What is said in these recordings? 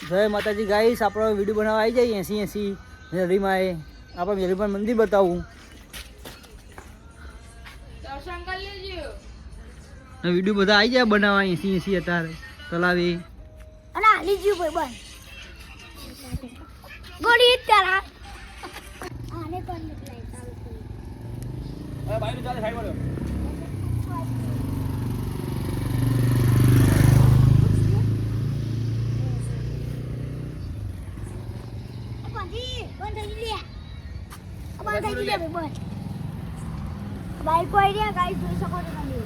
જય માતાજી ગાઈસ, આપણો વિડીયો બનાવવા આવી જાય 80 મેલરીમાં એ આપણે મેલરીમાં મંદિર બતાવું. દર્શન કરી લેજો. વિડીયો બધા આવી જાય બનાવવા 80 અત્યારે તલાવી અને આલી જીવ ભાઈ બન ગોડી તારા આને કોણ નીકળાય ચાલુ કરી. અરે ભાઈ ચાલે સાઈડ વાળો. બાઈક કોઈ રહ્યા ગાઈસ જોઈ શકો છો તમે.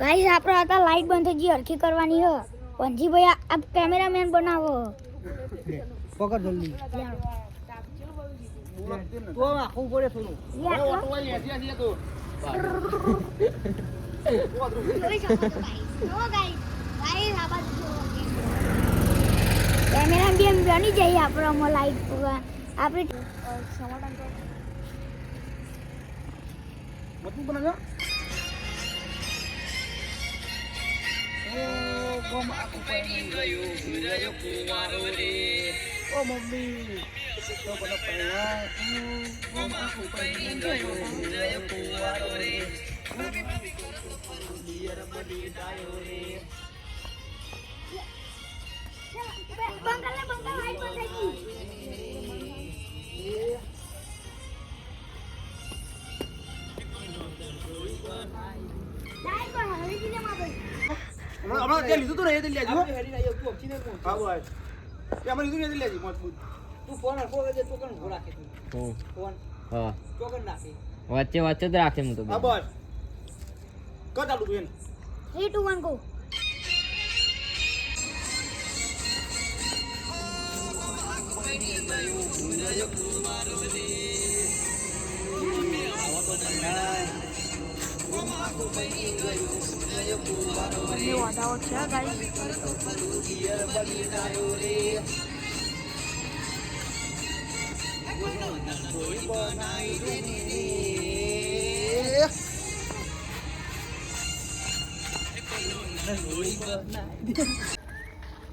ગાઈસ આપણે आता લાઈટ બંધ થઈ ગઈ હરખી કરવાની હે. વંજી ભાઈ આ કેમેરામેન બનાવો. પકડ જલ્દી. તો આખું પડે થોડું. ઓટો વાળી એસી તો. કેમેરા બી એમ બની જાય આપણે લાઈટ આપણે મતલબ બનાજો. ગમ આખું પડી ગયું હૃદય કુવારો રે. ઓ મમ્મી તો બનો પહેલા ગમ આખું પડી ગયું હૃદય કુવારો રે. દિયર બડી ડાયો રે. બંગલા લાઈટ બંધ થઈ ગઈ. લાઈટ પર હરી દીને માં હમણાં તે લીધું તો ને એ તે લેજો. હેડી ના તું અપચીને કોણ? હા ભાઈ. તે અમે લીધું ને એ લેજી મજબૂત. તું ફોન હરકો કે તો કણ ઘો રાખે તું. ફોન. હા. તો કણ નાખે. વચ્ચે વચ્ચે જ રાખે હું તો. હા બસ. કર ચાલુ તું એને. 3 2 1 ગો.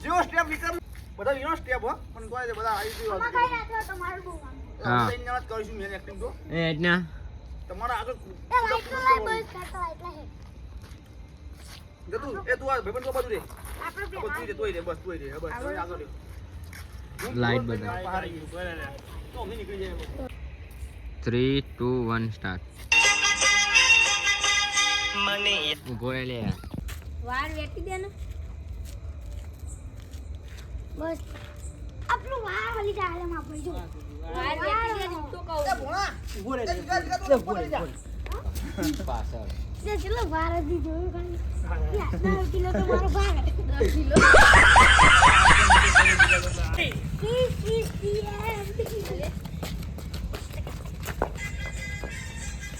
જેવો સ્ટેપ વિક્રમ બધા વિનો સ્ટેપ હો પણ કોઈ બધા આવી ગયો આમાં કઈ રાખ્યો તમારું બહુ હા તેની વાત કરીશું મેં એક્ટિંગ તો એ એટલા તમારા આગળ એ લાઈટ નો લાઈટ બંધ કરતો એટલે હે જતું એ તું આ ભાઈબંધ કો બાજુ રે આપણે બે તું રે તોય રે બસ તોય રે બસ તમે આગળ રે લાઈટ બધા તો અમે નીકળી જાય 3 2 1 સ્ટાર્ટ મને ઉભો રહે લે વાર વેટી દે ને બસ આપણું વાર હલી જાય હાલે માં જો વાર વેટી દે તો કહું એ ભોણા ઉભો રે ઉભો રે પાછળ જે ચલો વાર હતી જોયું કાઈ 10 કિલો તો મારો ભાગ 10 કિલો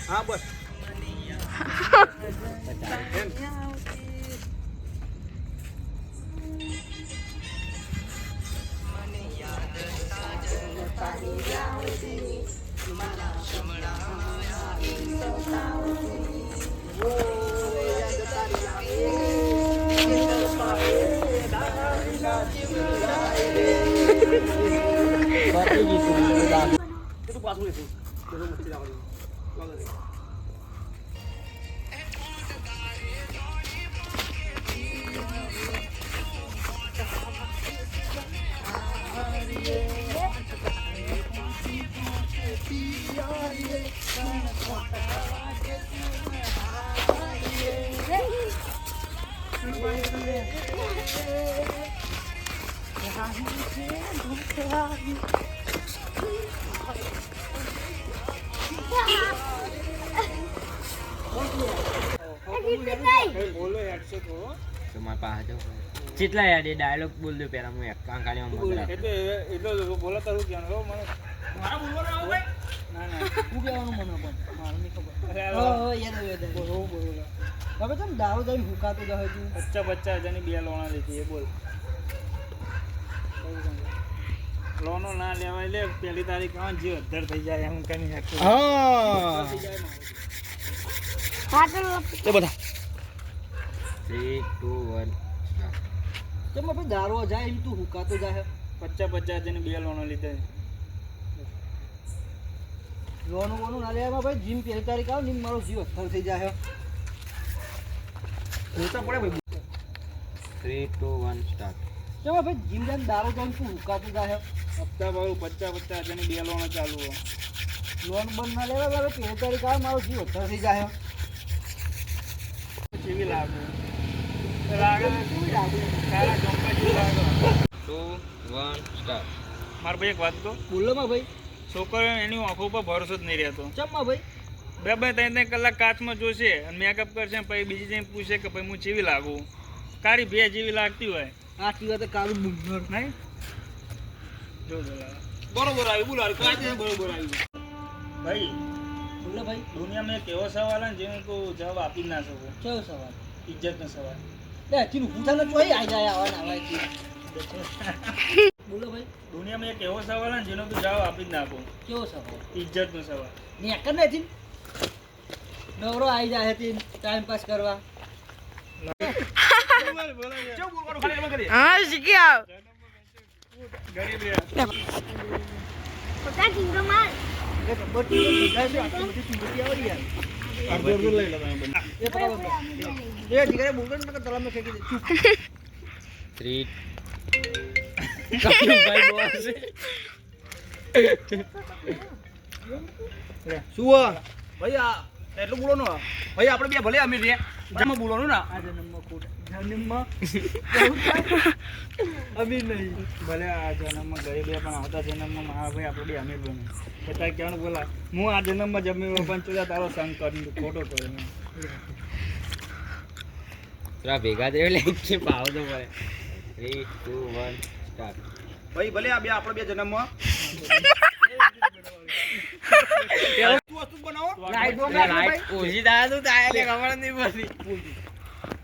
હા બસ itu pasu itu terus mesti dah kali banget તમારા પાસે કેટલા યાર એ ડાયલોગ બોલ દો પેલા હું એક કાંકાળીમાં મત રાખ એટલે બોલો તો હું જાણો મને મારા બોલવાનો આવો ભાઈ ના ના હું કહેવાનું મને પણ મારું નહીં ખબર ઓ યાદ બોલો હવે તમ દાવ દઈ ભૂકાતો જાય તું 50 જની બે લોણા લેતી એ બોલ લોનો ના લેવાય લે પહેલી તારીખ આવે જે અધર થઈ જાય એમ કઈ હેક્ટર હા એ બધા 3 2 1 કેમ ભાઈ દારો જાય એમ તું હુકાતો જાય 50 જઈને 2 લોનો લીધે લોનો બોનો ના લેવા ભાઈ જીમ પહેલી તારીખ આવે ને મારો જીવ અધર થઈ જાય જોતા પડે ભાઈ 3 2 1 સ્ટાર્ટ કેમ ભાઈ જીમ જાન દારો જાય તું હુકાતો જાય હપ્તા ભાવ 50 જઈને 2 લોનો ચાલુ હોય લોન બંધ ના લેવા ભાઈ પહેલી તારીખ આવે મારો જીવ અધર થઈ જાય કેવી લાગે કેવી લાગે તારા ચોંપા જેવી લાગે 2 1 સ્ટાર્ટ માર ભાઈ એક વાત તો બોલો માં ભાઈ છોકરો એની આંખો ઉપર ભરોસો જ નહીં રહેતો ચમમાં ભાઈ 2-3 કલાક કાચમાં જોશે અને મેકઅપ કરશે પછી બીજી જઈને પૂછે કે ભાઈ હું જેવી લાગું કાળી ભે જેવી લાગતી હોય આટલી વાત કાળું બુંગર નહીં જો બરોબર આવી બોલો કાચે બરોબર આવી ભાઈ બોલો ભાઈ દુનિયામાં એક એવો સવાલ ને જેનો તું જવાબ આપી જ ના શકો કેવો સવાલ ઇજ્જતનો સવાલ ચીનું પૂછાને ચોઈ આવી જાય આવા બોલો ભાઈ દુનિયામાં એક એવો સવાલ ને જેનો તું જવાબ આપી જ ના આપો કેવો સવાલ ઇજ્જતનો સવાલ નેકર નથી નવરો આવી જાય હતી ટાઈમ પાસ કરવા હા શીખી આવ પપ્પા ઢીંગો માર ભાઈ આ એટલું બોલો નો ભાઈ આપણે બે ભલે અમીર રે પણ બોલવાનું ના આ જન્મમાં અમીર નહીં ભલે આ જન્મમાં ગરીબ પણ આવતા જન્મમાં હા ભાઈ આપણે બે અમીર બને એટલે ક્યાં બોલા હું આ જન્મમાં જમ્યો પણ ચોદા તારો સંગ કરીને ખોટો કર્યો થોડા ભેગા થયો એટલે પાવ તો પડે 3 2 1 સ્ટાર્ટ ભાઈ ભલે આ બે આપણે બે જન્મમાં વસ્તુ બનાવો લાઈટ ઓછી થાય તો થાય એટલે ખબર જ નહીં પડતી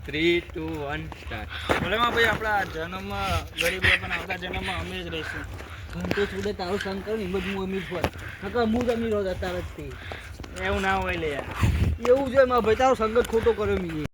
3 2 1 સ્ટાર્ટ ભલે માં ભાઈ આપણા જન્મમાં ગરીબ પણ આવતા જન્મમાં અમે જ રહીશું ઘંટો છોડે તારું સંગ કરું એમ જ હું અમીર છું નકર હું જ અમીર હોત અત્યારે જ એવું ના હોય લે એવું છે મારા ભાઈ તારો સંગ જ ખોટો કર્યો મી